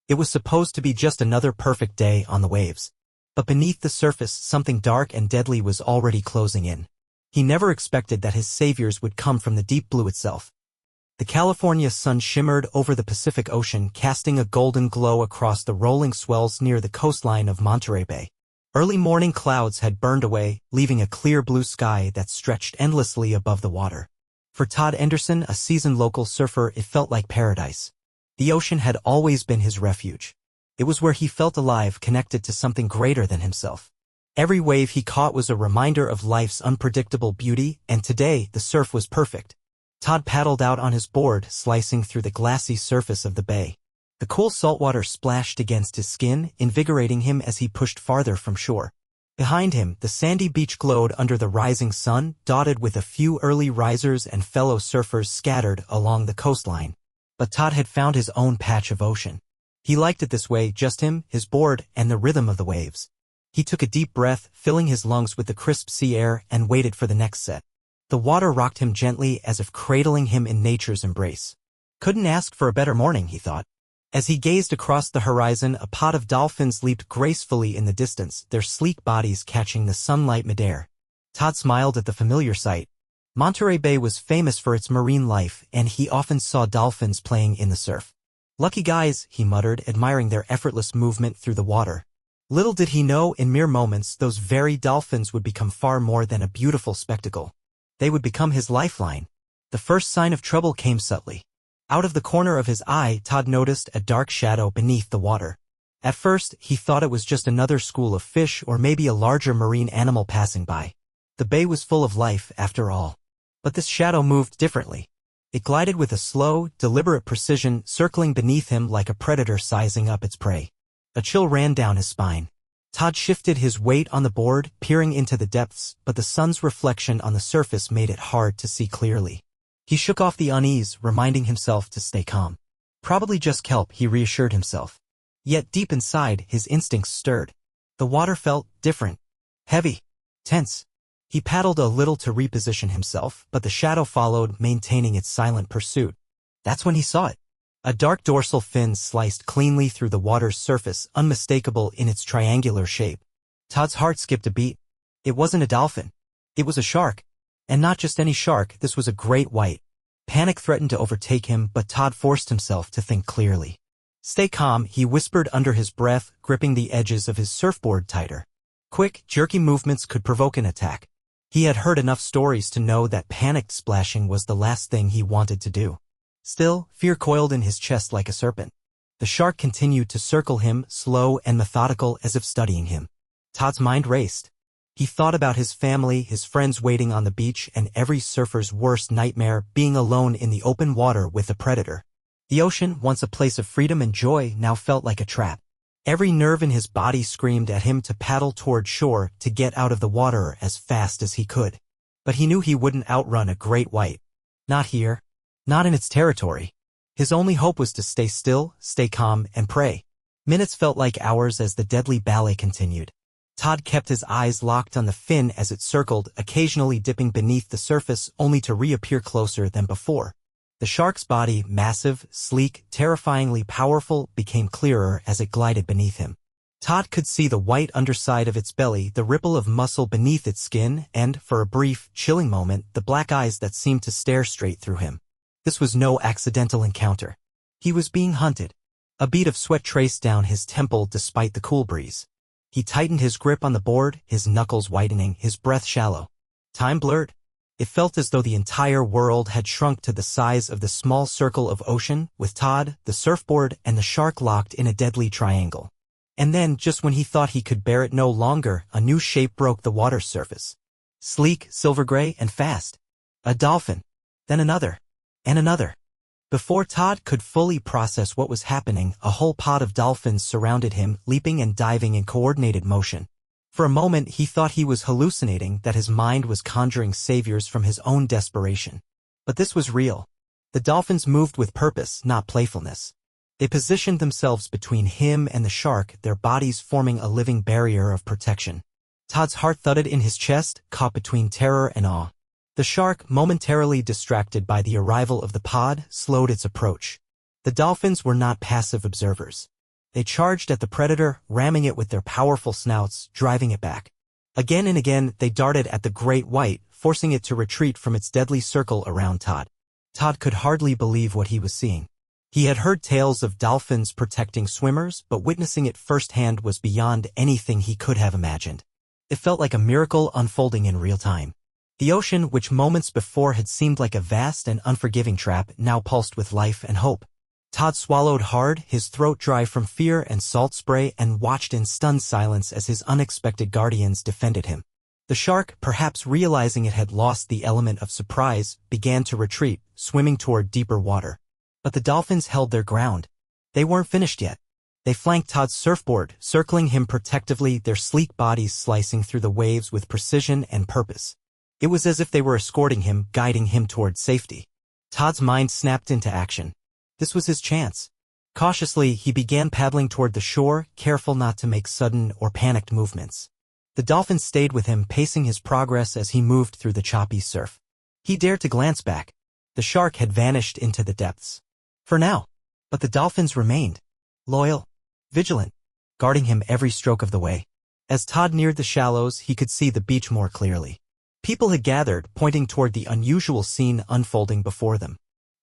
It was supposed to be just another perfect day on the waves. But beneath the surface, something dark and deadly was already closing in. He never expected that his saviors would come from the deep blue itself. The California sun shimmered over the Pacific Ocean, casting a golden glow across the rolling swells near the coastline of Monterey Bay. Early morning clouds had burned away, leaving a clear blue sky that stretched endlessly above the water. For Todd Enderson, a seasoned local surfer, it felt like paradise. The ocean had always been his refuge. It was where he felt alive, connected to something greater than himself. Every wave he caught was a reminder of life's unpredictable beauty, and today the surf was perfect. Todd paddled out on his board, slicing through the glassy surface of the bay. The cool saltwater splashed against his skin, invigorating him as he pushed farther from shore. Behind him, the sandy beach glowed under the rising sun, dotted with a few early risers and fellow surfers scattered along the coastline. But Todd had found his own patch of ocean. He liked it this way, just him, his board, and the rhythm of the waves. He took a deep breath, filling his lungs with the crisp sea air, and waited for the next set. The water rocked him gently, as if cradling him in nature's embrace. Couldn't ask for a better morning, he thought. As he gazed across the horizon, a pod of dolphins leaped gracefully in the distance, their sleek bodies catching the sunlight midair. Todd smiled at the familiar sight. Monterey Bay was famous for its marine life, and he often saw dolphins playing in the surf. "Lucky guys," he muttered, admiring their effortless movement through the water. Little did he know, in mere moments, those very dolphins would become far more than a beautiful spectacle. They would become his lifeline. The first sign of trouble came subtly. Out of the corner of his eye, Todd noticed a dark shadow beneath the water. At first, he thought it was just another school of fish or maybe a larger marine animal passing by. The bay was full of life, after all. But this shadow moved differently. It glided with a slow, deliberate precision, circling beneath him like a predator sizing up its prey. A chill ran down his spine. Todd shifted his weight on the board, peering into the depths, but the sun's reflection on the surface made it hard to see clearly. He shook off the unease, reminding himself to stay calm. Probably just kelp, he reassured himself. Yet deep inside, his instincts stirred. The water felt different. Heavy. Tense. He paddled a little to reposition himself, but the shadow followed, maintaining its silent pursuit. That's when he saw it. A dark dorsal fin sliced cleanly through the water's surface, unmistakable in its triangular shape. Todd's heart skipped a beat. It wasn't a dolphin. It was a shark. And not just any shark, this was a great white. Panic threatened to overtake him, but Todd forced himself to think clearly. "Stay calm," he whispered under his breath, gripping the edges of his surfboard tighter. Quick, jerky movements could provoke an attack. He had heard enough stories to know that panicked splashing was the last thing he wanted to do. Still, fear coiled in his chest like a serpent. The shark continued to circle him, slow and methodical, as if studying him. Todd's mind raced. He thought about his family, his friends waiting on the beach, and every surfer's worst nightmare, being alone in the open water with a predator. The ocean, once a place of freedom and joy, now felt like a trap. Every nerve in his body screamed at him to paddle toward shore, to get out of the water as fast as he could. But he knew he wouldn't outrun a great white. Not here. Not in its territory. His only hope was to stay still, stay calm, and pray. Minutes felt like hours as the deadly ballet continued. Todd kept his eyes locked on the fin as it circled, occasionally dipping beneath the surface only to reappear closer than before. The shark's body, massive, sleek, terrifyingly powerful, became clearer as it glided beneath him. Todd could see the white underside of its belly, the ripple of muscle beneath its skin, and, for a brief, chilling moment, the black eyes that seemed to stare straight through him. This was no accidental encounter. He was being hunted. A bead of sweat traced down his temple despite the cool breeze. He tightened his grip on the board, his knuckles whitening, his breath shallow. Time blurred. It felt as though the entire world had shrunk to the size of the small circle of ocean, with Todd, the surfboard, and the shark locked in a deadly triangle. And then, just when he thought he could bear it no longer, a new shape broke the water's surface. Sleek, silver gray, and fast. A dolphin. Then another. And another. Before Todd could fully process what was happening, a whole pod of dolphins surrounded him, leaping and diving in coordinated motion. For a moment he thought he was hallucinating, that his mind was conjuring saviors from his own desperation. But this was real. The dolphins moved with purpose, not playfulness. They positioned themselves between him and the shark, their bodies forming a living barrier of protection. Todd's heart thudded in his chest, caught between terror and awe. The shark, momentarily distracted by the arrival of the pod, slowed its approach. The dolphins were not passive observers. They charged at the predator, ramming it with their powerful snouts, driving it back. Again and again, they darted at the great white, forcing it to retreat from its deadly circle around Todd. Todd could hardly believe what he was seeing. He had heard tales of dolphins protecting swimmers, but witnessing it firsthand was beyond anything he could have imagined. It felt like a miracle unfolding in real time. The ocean, which moments before had seemed like a vast and unforgiving trap, now pulsed with life and hope. Todd swallowed hard, his throat dry from fear and salt spray, and watched in stunned silence as his unexpected guardians defended him. The shark, perhaps realizing it had lost the element of surprise, began to retreat, swimming toward deeper water. But the dolphins held their ground. They weren't finished yet. They flanked Todd's surfboard, circling him protectively, their sleek bodies slicing through the waves with precision and purpose. It was as if they were escorting him, guiding him toward safety. Todd's mind snapped into action. This was his chance. Cautiously, he began paddling toward the shore, careful not to make sudden or panicked movements. The dolphin stayed with him, pacing his progress as he moved through the choppy surf. He dared to glance back. The shark had vanished into the depths. For now. But the dolphins remained. Loyal. Vigilant. Guarding him every stroke of the way. As Todd neared the shallows, he could see the beach more clearly. People had gathered, pointing toward the unusual scene unfolding before them.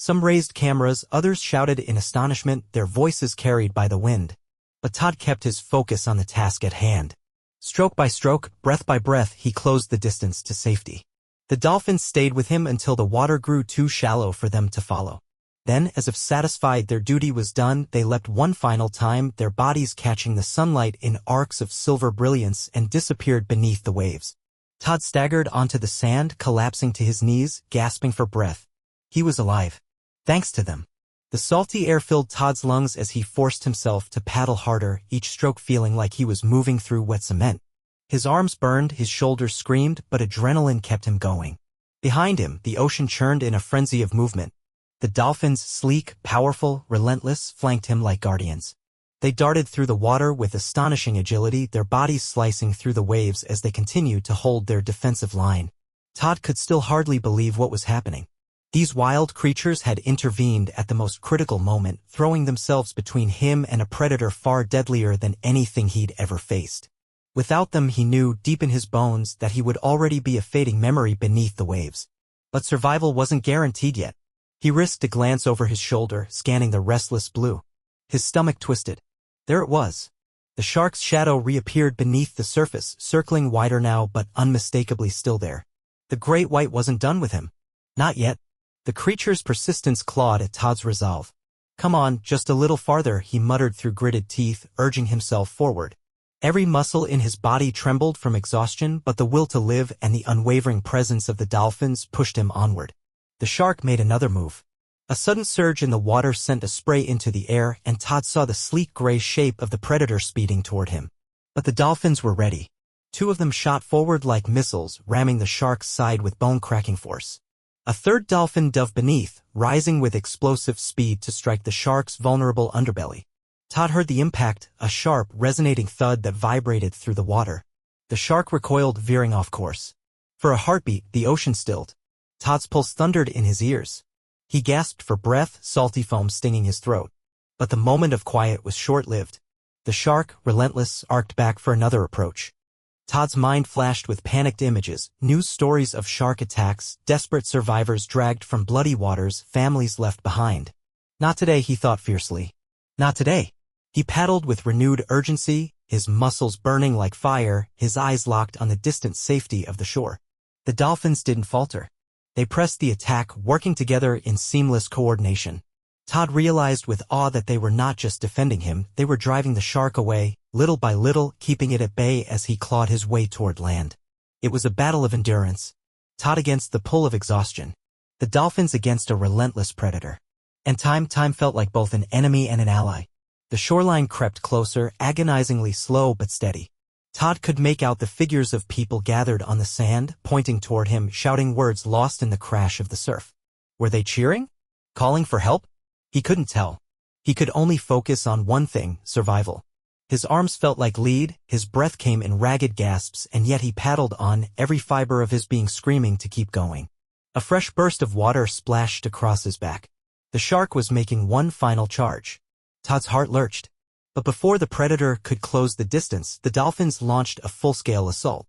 Some raised cameras, others shouted in astonishment, their voices carried by the wind. But Todd kept his focus on the task at hand. Stroke by stroke, breath by breath, he closed the distance to safety. The dolphins stayed with him until the water grew too shallow for them to follow. Then, as if satisfied their duty was done, they leapt one final time, their bodies catching the sunlight in arcs of silver brilliance, and disappeared beneath the waves. Todd staggered onto the sand, collapsing to his knees, gasping for breath. He was alive. Thanks to them. The salty air filled Todd's lungs as he forced himself to paddle harder, each stroke feeling like he was moving through wet cement. His arms burned, his shoulders screamed, but adrenaline kept him going. Behind him, the ocean churned in a frenzy of movement. The dolphins, sleek, powerful, relentless, flanked him like guardians. They darted through the water with astonishing agility, their bodies slicing through the waves as they continued to hold their defensive line. Todd could still hardly believe what was happening. These wild creatures had intervened at the most critical moment, throwing themselves between him and a predator far deadlier than anything he'd ever faced. Without them, he knew, deep in his bones, that he would already be a fading memory beneath the waves. But survival wasn't guaranteed yet. He risked a glance over his shoulder, scanning the restless blue. His stomach twisted. There it was. The shark's shadow reappeared beneath the surface, circling wider now but unmistakably still there. The great white wasn't done with him. Not yet. The creature's persistence clawed at Todd's resolve. Come on, just a little farther, he muttered through gritted teeth, urging himself forward. Every muscle in his body trembled from exhaustion, but the will to live and the unwavering presence of the dolphins pushed him onward. The shark made another move. A sudden surge in the water sent a spray into the air, and Todd saw the sleek gray shape of the predator speeding toward him. But the dolphins were ready. Two of them shot forward like missiles, ramming the shark's side with bone-cracking force. A third dolphin dove beneath, rising with explosive speed to strike the shark's vulnerable underbelly. Todd heard the impact, a sharp, resonating thud that vibrated through the water. The shark recoiled, veering off course. For a heartbeat, the ocean stilled. Todd's pulse thundered in his ears. He gasped for breath, salty foam stinging his throat. But the moment of quiet was short-lived. The shark, relentless, arced back for another approach. Todd's mind flashed with panicked images, news stories of shark attacks, desperate survivors dragged from bloody waters, families left behind. Not today, he thought fiercely. Not today. He paddled with renewed urgency, his muscles burning like fire, his eyes locked on the distant safety of the shore. The dolphins didn't falter. They pressed the attack, working together in seamless coordination. Todd realized with awe that they were not just defending him, they were driving the shark away, little by little, keeping it at bay as he clawed his way toward land. It was a battle of endurance. Todd against the pull of exhaustion. The dolphins against a relentless predator. And time felt like both an enemy and an ally. The shoreline crept closer, agonizingly slow but steady. Todd could make out the figures of people gathered on the sand, pointing toward him, shouting words lost in the crash of the surf. Were they cheering? Calling for help? He couldn't tell. He could only focus on one thing, survival. His arms felt like lead, his breath came in ragged gasps, and yet he paddled on, every fiber of his being screaming to keep going. A fresh burst of water splashed across his back. The shark was making one final charge. Todd's heart lurched. But before the predator could close the distance, the dolphins launched a full-scale assault.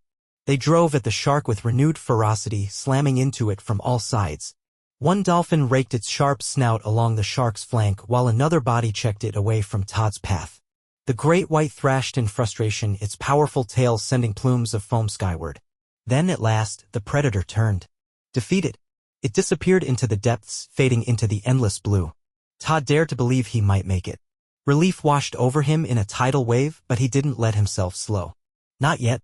They drove at the shark with renewed ferocity, slamming into it from all sides. One dolphin raked its sharp snout along the shark's flank while another body checked it away from Todd's path. The great white thrashed in frustration, its powerful tail sending plumes of foam skyward. Then, at last, the predator turned. Defeated, it disappeared into the depths, fading into the endless blue. Todd dared to believe he might make it. Relief washed over him in a tidal wave, but he didn't let himself slow. Not yet.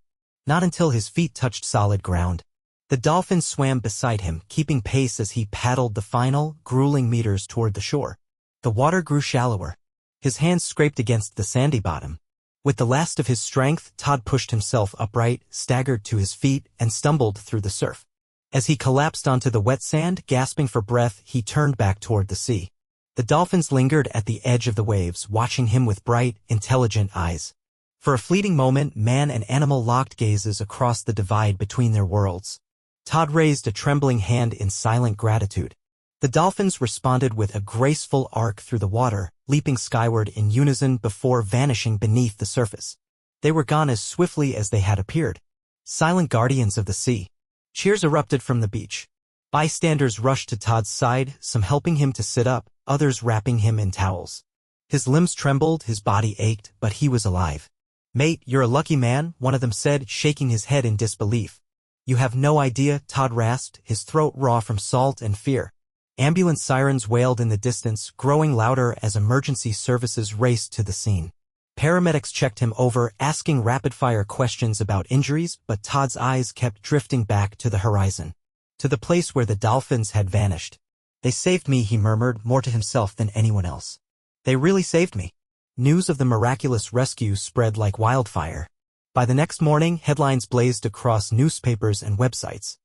Not until his feet touched solid ground. The dolphin swam beside him, keeping pace as he paddled the final, grueling meters toward the shore. The water grew shallower. His hands scraped against the sandy bottom. With the last of his strength, Todd pushed himself upright, staggered to his feet, and stumbled through the surf. As he collapsed onto the wet sand, gasping for breath, he turned back toward the sea. The dolphins lingered at the edge of the waves, watching him with bright, intelligent eyes. For a fleeting moment, man and animal locked gazes across the divide between their worlds. Todd raised a trembling hand in silent gratitude. The dolphins responded with a graceful arc through the water, leaping skyward in unison before vanishing beneath the surface. They were gone as swiftly as they had appeared. Silent guardians of the sea. Cheers erupted from the beach. Bystanders rushed to Todd's side, some helping him to sit up, others wrapping him in towels. His limbs trembled, his body ached, but he was alive. "Mate, you're a lucky man," one of them said, shaking his head in disbelief. "You have no idea," Todd rasped, his throat raw from salt and fear. Ambulance sirens wailed in the distance, growing louder as emergency services raced to the scene. Paramedics checked him over, asking rapid-fire questions about injuries, but Todd's eyes kept drifting back to the horizon, to the place where the dolphins had vanished. "They saved me," he murmured, more to himself than anyone else. "They really saved me." News of the miraculous rescue spread like wildfire. By the next morning, headlines blazed across newspapers and websites.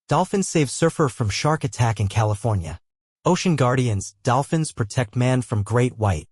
Dolphins save surfer from shark attack in California. Ocean guardians, dolphins protect man from great white.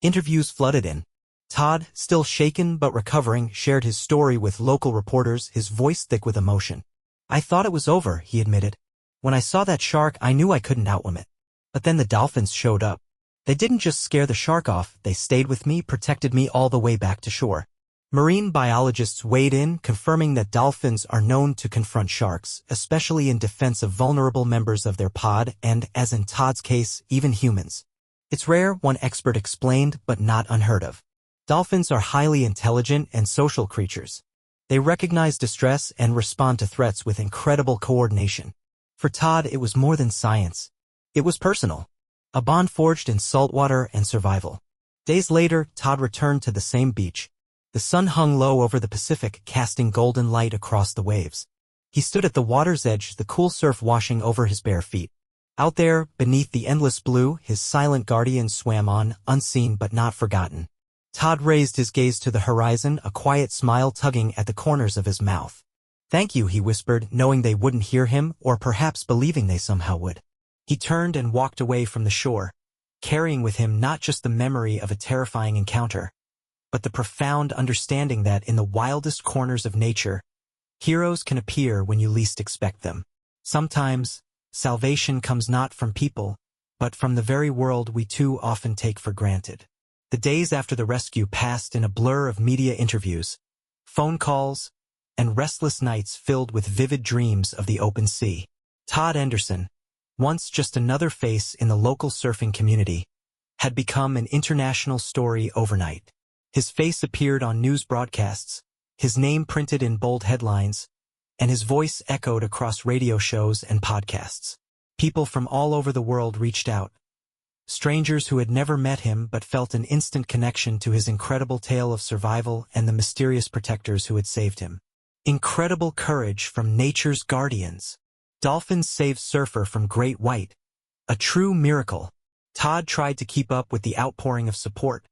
Interviews flooded in. Todd, still shaken but recovering, shared his story with local reporters, his voice thick with emotion. "I thought it was over," he admitted. "When I saw that shark, I knew I couldn't outswim it. But then the dolphins showed up. They didn't just scare the shark off, they stayed with me, protected me all the way back to shore." Marine biologists weighed in, confirming that dolphins are known to confront sharks, especially in defense of vulnerable members of their pod and, as in Todd's case, even humans. "It's rare," one expert explained, but not unheard of. Dolphins are highly intelligent and social creatures. They recognize distress and respond to threats with incredible coordination. For Todd, it was more than science. It was personal. A bond forged in saltwater and survival. Days later, Todd returned to the same beach. The sun hung low over the Pacific, casting golden light across the waves. He stood at the water's edge, the cool surf washing over his bare feet. Out there, beneath the endless blue, his silent guardians swam on, unseen but not forgotten. Todd raised his gaze to the horizon, a quiet smile tugging at the corners of his mouth. "Thank you," he whispered, knowing they wouldn't hear him, or perhaps believing they somehow would. He turned and walked away from the shore, carrying with him not just the memory of a terrifying encounter, but the profound understanding that in the wildest corners of nature, heroes can appear when you least expect them. Sometimes, salvation comes not from people, but from the very world we too often take for granted. The days after the rescue passed in a blur of media interviews, phone calls, and restless nights filled with vivid dreams of the open sea. Todd Enderson, once just another face in the local surfing community, had become an international story overnight. His face appeared on news broadcasts, his name printed in bold headlines, and his voice echoed across radio shows and podcasts. People from all over the world reached out. Strangers who had never met him but felt an instant connection to his incredible tale of survival and the mysterious protectors who had saved him. Incredible courage from nature's guardians. Dolphins save surfer from great white. A true miracle. Todd tried to keep up with the outpouring of support,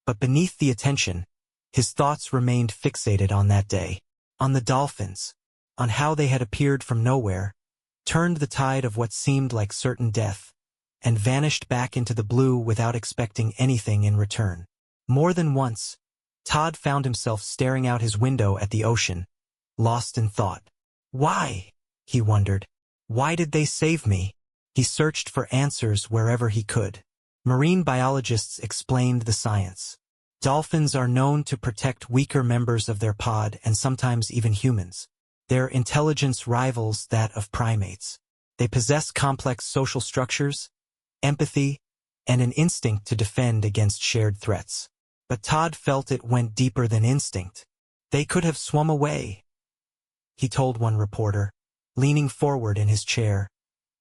but beneath the attention, his thoughts remained fixated on that day, on the dolphins, on how they had appeared from nowhere, turned the tide of what seemed like certain death, and vanished back into the blue without expecting anything in return. More than once, Todd found himself staring out his window at the ocean, lost in thought. Why? He wondered. Why did they save me? He searched for answers wherever he could. Marine biologists explained the science. Dolphins are known to protect weaker members of their pod and sometimes even humans. Their intelligence rivals that of primates. They possess complex social structures, empathy, and an instinct to defend against shared threats. But Todd felt it went deeper than instinct. They could have swum away, he told one reporter, leaning forward in his chair,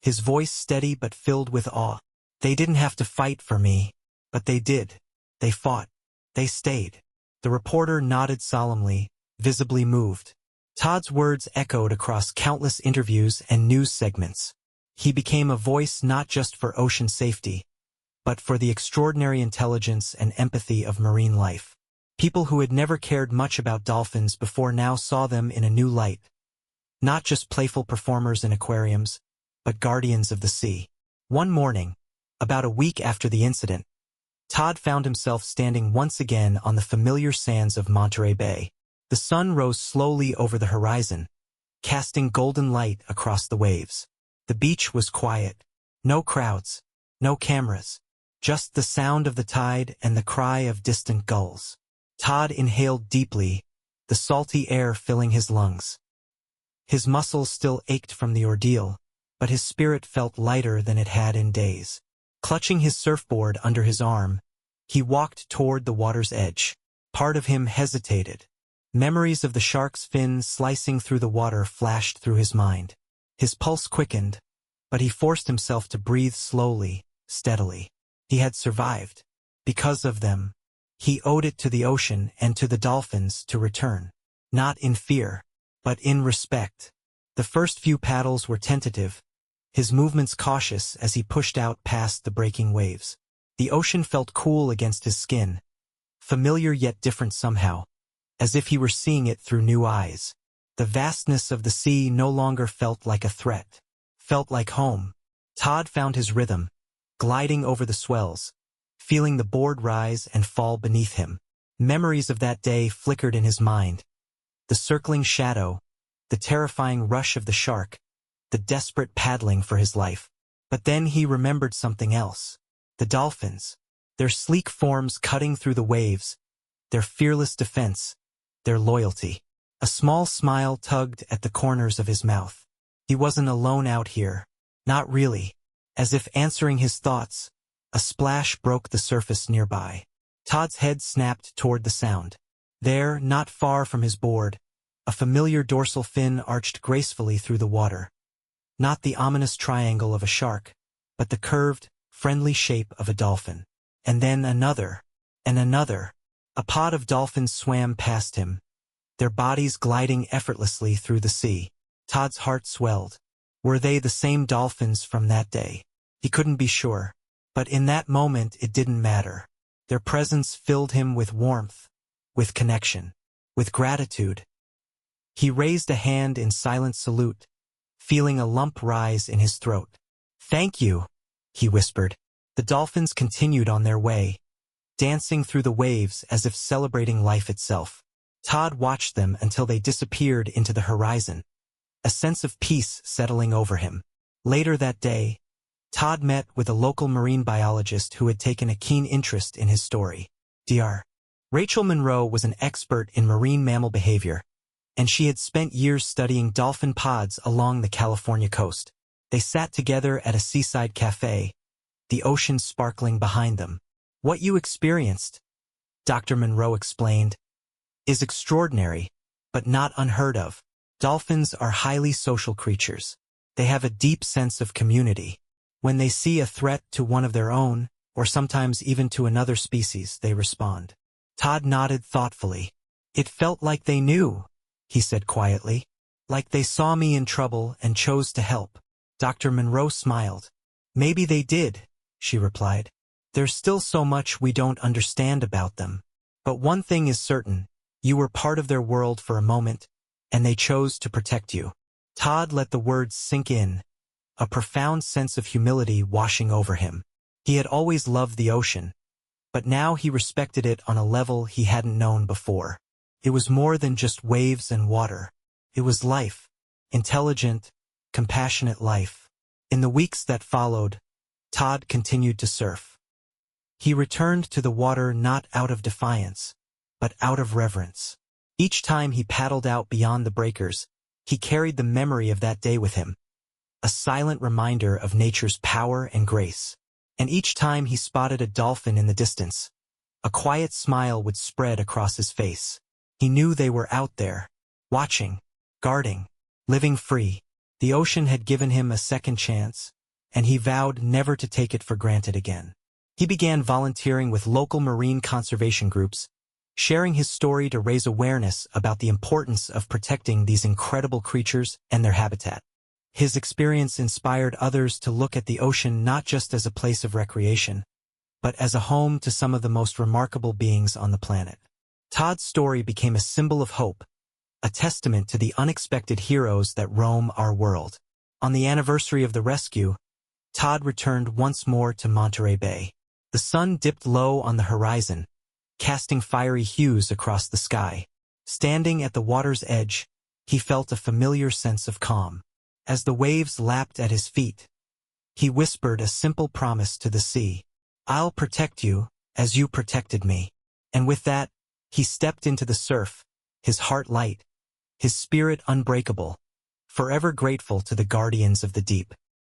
his voice steady but filled with awe. They didn't have to fight for me, but they did. They fought. They stayed. The reporter nodded solemnly, visibly moved. Todd's words echoed across countless interviews and news segments. He became a voice not just for ocean safety, but for the extraordinary intelligence and empathy of marine life. People who had never cared much about dolphins before now saw them in a new light. Not just playful performers in aquariums, but guardians of the sea. One morning, about a week after the incident, Todd found himself standing once again on the familiar sands of Monterey Bay. The sun rose slowly over the horizon, casting golden light across the waves. The beach was quiet. No crowds, no cameras, just the sound of the tide and the cry of distant gulls. Todd inhaled deeply, the salty air filling his lungs. His muscles still ached from the ordeal, but his spirit felt lighter than it had in days. Clutching his surfboard under his arm, he walked toward the water's edge. Part of him hesitated. Memories of the shark's fins slicing through the water flashed through his mind. His pulse quickened, but he forced himself to breathe slowly, steadily. He had survived. Because of them, he owed it to the ocean and to the dolphins to return. Not in fear, but in respect. The first few paddles were tentative, his movements cautious as he pushed out past the breaking waves. The ocean felt cool against his skin, familiar yet different somehow, as if he were seeing it through new eyes. The vastness of the sea no longer felt like a threat, felt like home. Todd found his rhythm, gliding over the swells, feeling the board rise and fall beneath him. Memories of that day flickered in his mind. The circling shadow, the terrifying rush of the shark, the desperate paddling for his life. But then he remembered something else. The dolphins, their sleek forms cutting through the waves, their fearless defense, their loyalty. A small smile tugged at the corners of his mouth. He wasn't alone out here. Not really. As if answering his thoughts, a splash broke the surface nearby. Todd's head snapped toward the sound. There, not far from his board, a familiar dorsal fin arched gracefully through the water. Not the ominous triangle of a shark, but the curved, friendly shape of a dolphin. And then another, and another. A pod of dolphins swam past him, their bodies gliding effortlessly through the sea. Todd's heart swelled. Were they the same dolphins from that day? He couldn't be sure. But in that moment it didn't matter. Their presence filled him with warmth, with connection, with gratitude. He raised a hand in silent salute, feeling a lump rise in his throat. "Thank you," he whispered. The dolphins continued on their way, dancing through the waves as if celebrating life itself. Todd watched them until they disappeared into the horizon, a sense of peace settling over him. Later that day, Todd met with a local marine biologist who had taken a keen interest in his story. Dr. Rachel Monroe was an expert in marine mammal behavior, and she had spent years studying dolphin pods along the California coast. They sat together at a seaside cafe, the ocean sparkling behind them. "What you experienced," Dr. Monroe explained, "is extraordinary, but not unheard of. Dolphins are highly social creatures. They have a deep sense of community. When they see a threat to one of their own, or sometimes even to another species, they respond." Todd nodded thoughtfully. "It felt like they knew," he said quietly. "Like they saw me in trouble and chose to help." Dr. Monroe smiled. "Maybe they did," she replied. "There's still so much we don't understand about them. But one thing is certain, you were part of their world for a moment, and they chose to protect you." Todd let the words sink in, a profound sense of humility washing over him. He had always loved the ocean, but now he respected it on a level he hadn't known before. It was more than just waves and water. It was life, intelligent, compassionate life. In the weeks that followed, Todd continued to surf. He returned to the water not out of defiance, but out of reverence. Each time he paddled out beyond the breakers, he carried the memory of that day with him, a silent reminder of nature's power and grace. And each time he spotted a dolphin in the distance, a quiet smile would spread across his face. He knew they were out there, watching, guarding, living free. The ocean had given him a second chance, and he vowed never to take it for granted again. He began volunteering with local marine conservation groups, sharing his story to raise awareness about the importance of protecting these incredible creatures and their habitat. His experience inspired others to look at the ocean not just as a place of recreation, but as a home to some of the most remarkable beings on the planet. Todd's story became a symbol of hope, a testament to the unexpected heroes that roam our world. On the anniversary of the rescue, Todd returned once more to Monterey Bay. The sun dipped low on the horizon, casting fiery hues across the sky. Standing at the water's edge, he felt a familiar sense of calm. As the waves lapped at his feet, he whispered a simple promise to the sea. "I'll protect you, as you protected me." And with that, he stepped into the surf, his heart light, his spirit unbreakable, forever grateful to the guardians of the deep.